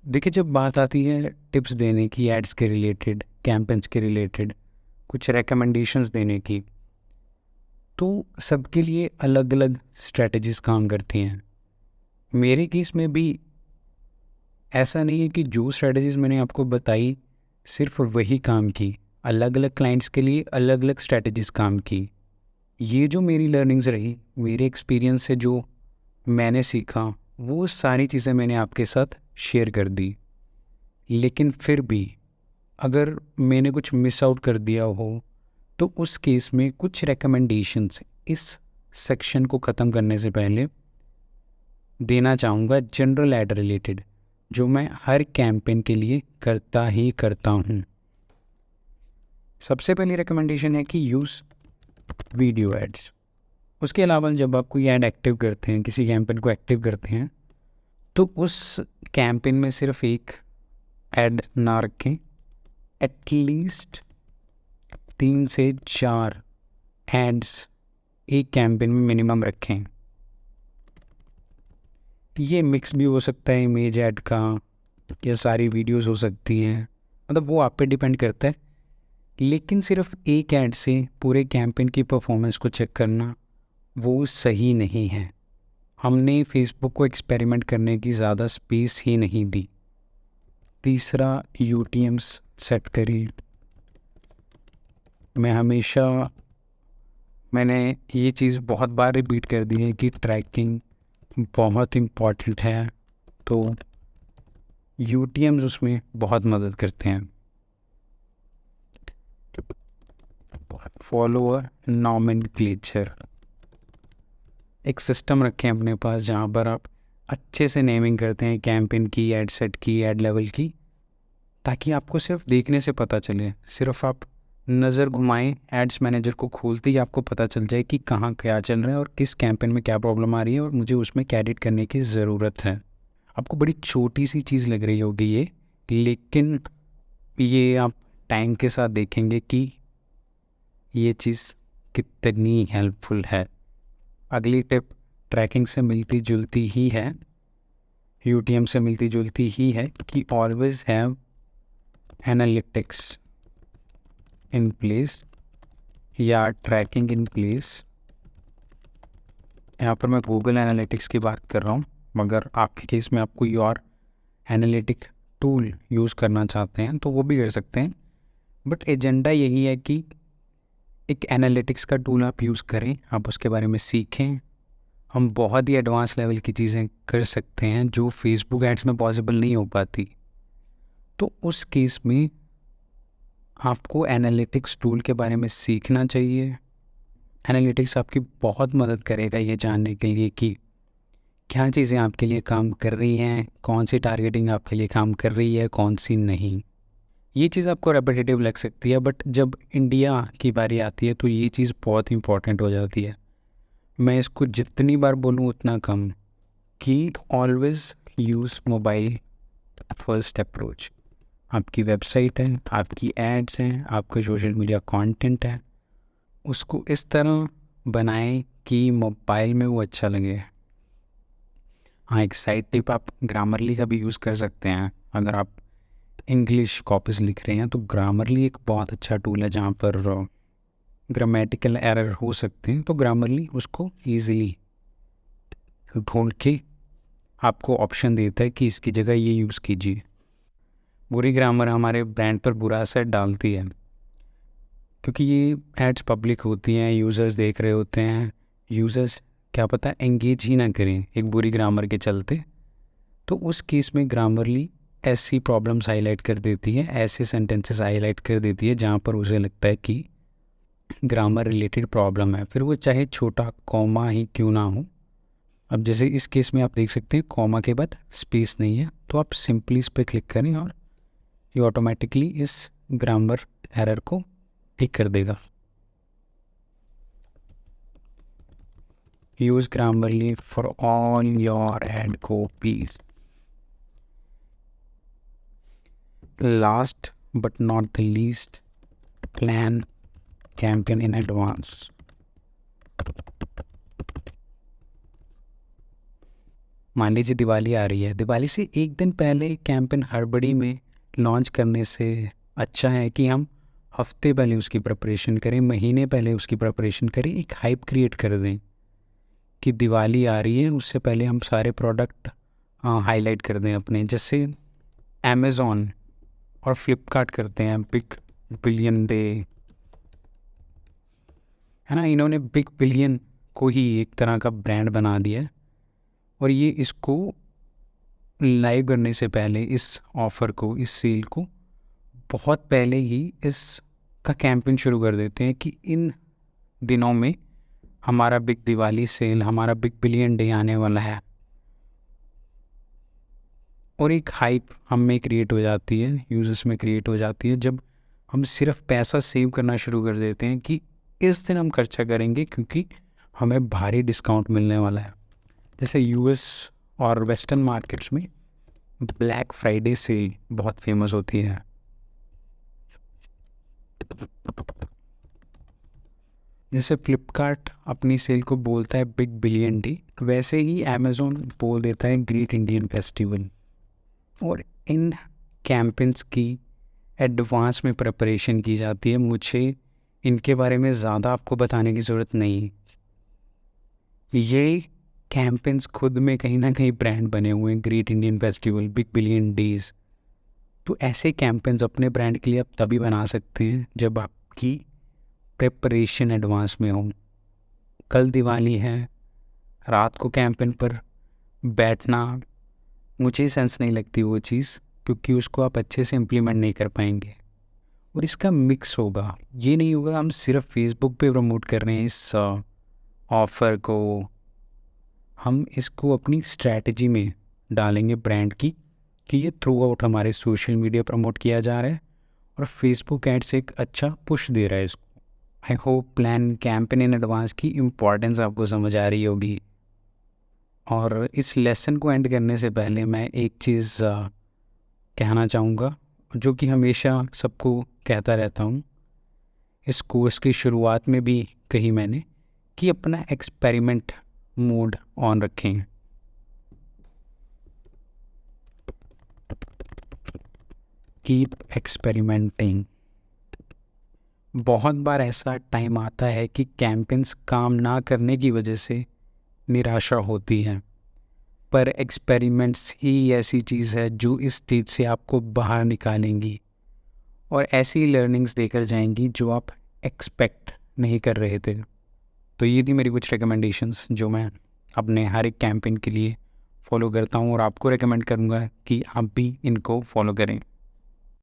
देखिए, जब बात आती है टिप्स देने की एड्स के रिलेटेड, कैंपेन्स के रिलेटेड, कुछ रिकमेंडेशंस देने की, तो सबके लिए अलग अलग स्ट्रेटजीज काम करती हैं। मेरे केस में भी ऐसा नहीं है कि जो स्ट्रेटजीज मैंने आपको बताई सिर्फ वही काम की। अलग अलग क्लाइंट्स के लिए अलग अलग स्ट्रेटजीज काम की। ये जो मेरी लर्निंग्स रही, मेरे एक्सपीरियंस से जो मैंने सीखा, वो सारी चीज़ें मैंने आपके साथ शेयर कर दी। लेकिन फिर भी अगर मैंने कुछ मिस आउट कर दिया हो, तो उस केस में कुछ रिकमेंडेशंस इस सेक्शन को ख़त्म करने से पहले देना चाहूँगा, जनरल एड रिलेटेड, जो मैं हर कैंपेन के लिए करता ही करता हूँ। सबसे पहली रिकमेंडेशन है कि यूज़ वीडियो एड्स। उसके अलावा जब आप कोई ऐड एक्टिव करते हैं, किसी कैंपेन को एक्टिव करते हैं, तो उस कैंपेन में सिर्फ एक ऐड ना रखें, एटलीस्ट 3 से 4 एड्स एक कैंपेन में मिनिमम रखें। ये मिक्स भी हो सकता है इमेज ऐड का, या सारी वीडियोस हो सकती हैं, मतलब वो आप पे डिपेंड करता है। लेकिन सिर्फ एक ऐड से पूरे कैंपेन की परफॉर्मेंस को चेक करना वो सही नहीं है। हमने फेसबुक को एक्सपेरिमेंट करने की ज़्यादा स्पेस ही नहीं दी। तीसरा, यूटीएम्स सेट करिए। मैंने ये चीज़ बहुत बार रिपीट कर दी है कि ट्रैकिंग बहुत इम्पॉर्टेंट है, तो यूटीएम्स उसमें बहुत मदद करते हैं। फॉलोअर नॉमेनक्लेचर, एक सिस्टम रखें अपने पास जहाँ पर आप अच्छे से नेमिंग करते हैं कैंपेन की, एड सेट की, एड लेवल की, ताकि आपको सिर्फ देखने से पता चले। सिर्फ आप नज़र घुमाएं, एड्स मैनेजर को खोलते ही आपको पता चल जाए कि कहाँ क्या चल रहा है और किस कैंपेन में क्या प्रॉब्लम आ रही है और मुझे उसमें क्या एडिट करने की ज़रूरत है। आपको बड़ी छोटी सी चीज़ लग रही होगी ये, लेकिन ये आप टाइम के साथ देखेंगे कि ये चीज़ कितनी हेल्पफुल है। अगली टिप ट्रैकिंग से मिलती जुलती ही है, यूटीएम से मिलती जुलती ही है, कि always have analytics in place या ट्रैकिंग इन प्लेस। यहाँ पर मैं गूगल एनालिटिक्स की बात कर रहा हूँ, मगर आपके केस में आप कोई और एनालिटिक टूल यूज़ करना चाहते हैं तो वो भी कर सकते हैं। बट एजेंडा यही है कि एक एनालिटिक्स का टूल आप यूज़ करें, आप उसके बारे में सीखें। हम बहुत ही एडवांस लेवल की चीज़ें कर सकते हैं जो फेसबुक एड्स में पॉसिबल नहीं हो पाती। तो उस केस में आपको एनालिटिक्स टूल के बारे में सीखना चाहिए। एनालिटिक्स आपकी बहुत मदद करेगा ये जानने के लिए कि क्या चीज़ें आपके लिए काम कर रही हैं, कौन सी टारगेटिंग आपके लिए काम कर रही है, कौन सी नहीं। ये चीज़ आपको रेपिटेटिव लग सकती है, बट जब इंडिया की बारी आती है तो ये चीज़ बहुत इंपॉर्टेंट हो जाती है। मैं इसको जितनी बार बोलूँ उतना कम, कि always use mobile first approach. आपकी वेबसाइट है, आपकी एड्स हैं, आपका सोशल मीडिया कंटेंट है, उसको इस तरह बनाएं कि मोबाइल में वो अच्छा लगे। हाँ, एक साइड टिप, आप ग्रामरली का भी यूज़ कर सकते हैं। अगर आप इंग्लिश कॉपीज़ लिख रहे हैं तो ग्रामरली एक बहुत अच्छा टूल है, जहाँ पर ग्रामेटिकल एरर हो सकते हैं, तो ग्रामरली उसको ईज़िली ढूंढ के आपको ऑप्शन देता है कि इसकी जगह ये यूज़ कीजिए। बुरी ग्रामर हमारे ब्रांड पर बुरा असर डालती है, क्योंकि ये एड्स पब्लिक होती हैं, यूज़र्स देख रहे होते हैं। यूज़र्स क्या पता एंगेज ही ना करें एक बुरी ग्रामर के चलते, तो उस केस में ग्रामरली ऐसी प्रॉब्लम्स हाईलाइट कर देती है, ऐसे सेंटेंसेस हाईलाइट कर देती है जहाँ पर उसे लगता है कि ग्रामर रिलेटेड प्रॉब्लम है, फिर वो चाहे छोटा कॉमा ही क्यों ना हो। अब जैसे इस केस में आप देख सकते हैं कॉमा के बाद स्पेस नहीं है, तो आप सिंपली इस पर क्लिक करें और ये ऑटोमेटिकली इस ग्रामर एरर को ठीक कर देगा। Use Grammarly for all your ad copies. Last but not the least, plan campaign in advance. मान लीजिए दिवाली आ रही है, दिवाली से एक दिन पहले कैंपेन हड़बड़ी में लॉन्च करने से अच्छा है कि हम हफ्ते पहले उसकी प्रिपरेशन करें, महीने पहले उसकी प्रिपरेशन करें, एक हाइप क्रिएट कर दें कि दिवाली आ रही है, उससे पहले हम सारे प्रोडक्ट हाईलाइट कर दें अपने। जैसे अमेज़ॉन और फ्लिपकार्ट करते हैं बिग बिलियन डे, है ना। इन्होंने बिग बिलियन को ही एक तरह का ब्रांड बना दिया है, और ये इसको लाइव करने से पहले इस ऑफ़र को, इस सेल को बहुत पहले ही इसका कैंपेन शुरू कर देते हैं कि इन दिनों में हमारा बिग दिवाली सेल, हमारा बिग बिलियन डे आने वाला है। और एक हाइप हम में क्रिएट हो जाती है, यूज़र्स में क्रिएट हो जाती है, जब हम सिर्फ पैसा सेव करना शुरू कर देते हैं कि इस दिन हम खर्चा करेंगे क्योंकि हमें भारी डिस्काउंट मिलने वाला है। जैसे यूएस और वेस्टर्न मार्केट्स में ब्लैक फ्राइडे सेल बहुत फेमस होती है। जैसे फ्लिपकार्ट अपनी सेल को बोलता है बिग बिलियन डे, वैसे ही अमेज़ॉन बोल देता है ग्रेट इंडियन फेस्टिवल। और इन कैंपेन्स की एडवांस में प्रिपरेशन की जाती है। मुझे इनके बारे में ज़्यादा आपको बताने की ज़रूरत नहीं। ये कैंपेन्स खुद में कहीं ना कहीं ब्रांड बने हुए हैं, great Indian festival, big billion days. तो ऐसे कैंपेन्स अपने ब्रांड के लिए आप तभी बना सकते हैं जब आपकी प्रिपरेशन एडवांस में हो। कल दिवाली है, रात को कैंपेन पर बैठना मुझे सेंस नहीं लगती वो चीज़, क्योंकि उसको आप अच्छे से इम्प्लीमेंट नहीं कर पाएंगे। और इसका मिक्स होगा, ये नहीं होगा हम सिर्फ फेसबुक पे प्रमोट कर रहे हैं इस ऑफ़र को, हम इसको अपनी स्ट्रैटेजी में डालेंगे ब्रांड की, कि ये थ्रू आउट हमारे सोशल मीडिया प्रमोट किया जा रहा है और फेसबुक एड्स एक अच्छा पुश दे रहा है इसको। I hope plan campaign in advance की इम्पॉर्टेंस आपको समझ आ रही होगी। और इस लेसन को एंड करने से पहले मैं एक चीज़ कहना चाहूँगा, जो कि हमेशा सबको कहता रहता हूँ, इस कोर्स की शुरुआत में भी कही मैंने, कि अपना एक्सपेरिमेंट मोड ऑन रखें। Keep experimenting. बहुत बार ऐसा टाइम आता है कि कैंपेन्स काम ना करने की वजह से निराशा होती है, पर एक्सपेरिमेंट्स ही ऐसी चीज़ है जो इस स्टेज से आपको बाहर निकालेंगी और ऐसी लर्निंग्स देकर जाएंगी जो आप एक्सपेक्ट नहीं कर रहे थे। तो ये थी मेरी कुछ रिकमेंडेशंस जो मैं अपने हर एक कैंपेन के लिए फॉलो करता हूँ, और आपको रिकमेंड करूँगा कि आप भी इनको फॉलो करें।